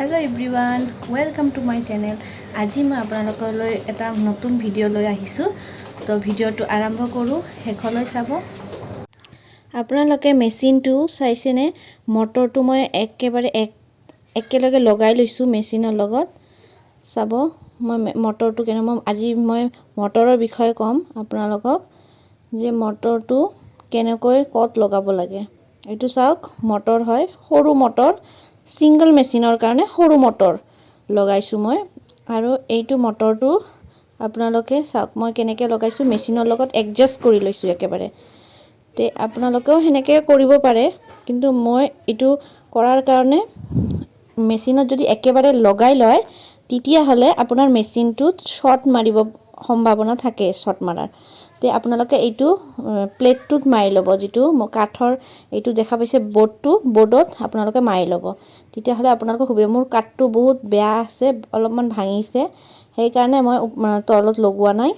Hello everyone welcome to my channel. आज मैं आपनालोकলৈ এটা নতুন ভিডিও লৈ আহিছো। তো ভিডিওটো আৰম্ভ কৰো, হেকলৈ চাব। আপোনালোকে মেচিনটো চাইছেনে? মটৰটো মই একেবাৰে একেলগে লগাই লৈছো মেচিনৰ লগত। চাব মই মটৰটো কেনে আজি মই মটৰৰ বিষয়ে কম আপোনালোকক যে মটৰটো কেনেকৈ কত লগাব লাগে। এটো চাওক মটৰ হয়, সৰু মটৰ সিঙ্গল মেচিনৰ কাৰণে সৰু মটৰ লগাইছো মই। আৰু এইটো মটৰটো আপোনালোকে চাওক মই কেনেকৈ লগাইছো, মেচিনৰ লগত এডজাস্ট কৰি লৈছো একেবাৰে। তে আপোনালোকেও হেনেকৈ কৰিব পাৰে, কিন্তু মই এটো কৰাৰ কাৰণে মেচিনত যদি একেবাৰে লগাই লয় তেতিয়া হলে আপোনাৰ মেচিনটোত শৰ্ট মাৰিব সম্ভাৱনা থাকে, শৰ্ট মাৰাৰ। তে আপোনালোকে এইটো প্লেটটোত মাৰি লব, যেটো কাঠৰ এইটো দেখা পাইছে বোৰ্ডত আপোনালোকে মাৰি লব। তেতিয়া হলে আপোনালোকৰ খুব মোৰ কাঠটো বহুত বেয়া আছে, অলপমান ভাঙিছে, সেই কাৰণে মই তলত লগোৱা নাই।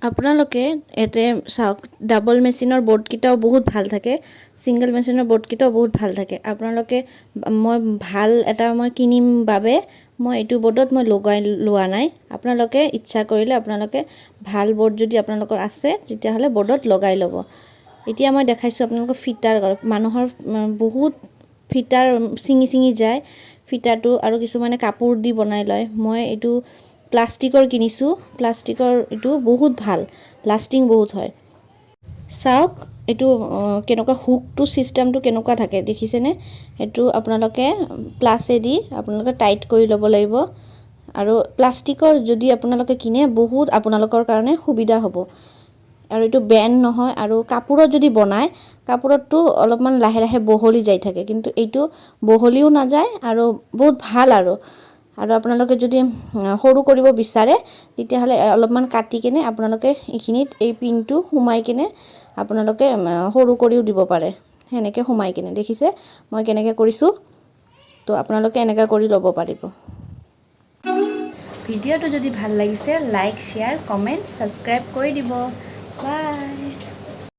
আপোনালোকে এতে চাওক ডাবল মেচিনৰ বোৰ্ড কিটাও বহুত ভাল থাকে, সিঙ্গল মেচিনৰ বোৰ্ড কিটাও বহুত ভাল থাকে। আপোনালোকে মই ভাল এটা মই কিনিম বাবে মই এইটো বোৰ্ডত মই লগাই লোৱা নাই। আপোনালোকে ইচ্ছা কৰিলে আপোনালোকে ভাল বোৰ্ড যদি আপোনালোকৰ আছে তেতিয়া হলে বোৰ্ডত লগাই লব। এতিয়া মই দেখাইছো আপোনালোকক ফিটাৰ মানুহৰ বহুত ফিটাৰ চিঙি যায় ফিটাটো, আৰু কিছুমানে কাপোৰ দি বনাই লয়। মই এইটো প্লাষ্টিকৰ কিনিছো, প্লাষ্টিকৰ এইটো বহুত ভাল, লাষ্টিং বহুত হয়। চাওক এইটো কেনেকুৱা হুকটো সিস্টেমটো কেনেকুৱা থাকে দেখিছেনে? এইটো আপোনালোকে প্লাছেদি আপোনালোকে টাইট কৰি ল'ব লাগিব। আৰু প্লাষ্টিকৰ যদি আপোনালোকে কিনে বহুত আপোনালোকৰ কাৰণে সুবিধা হ'ব। আৰু এইটো বেন্ড নহয়, আৰু কাপোৰত যদি বনায় কাপোৰতটো অলপমান লাহে লাহে বহলি যাই থাকে, কিন্তু এইটো বহলিও না যায় আৰু বহুত ভাল। আৰু আপোনালোকে যদি সৰু কৰিব বিচাৰে তেতিয়া হলে অলপমান কাটি কিনে আপোনালোকে এইখিনিত এই পিনটো সোমাই কিনে আপোনালোকে সৰু কৰিও দিব পাৰে। হেনেকে সোমাই কিনে দেখিছে মই কেনেকৈ কৰিছো। তো আপোনালোকে এনেকা কৰি ল'ব পাৰিব। ভিডিওটো যদি ভাল লাগিছে লাইক, শেয়াৰ, কমেন্ট, সাবস্ক্ৰাইব কৰি দিব। বাই।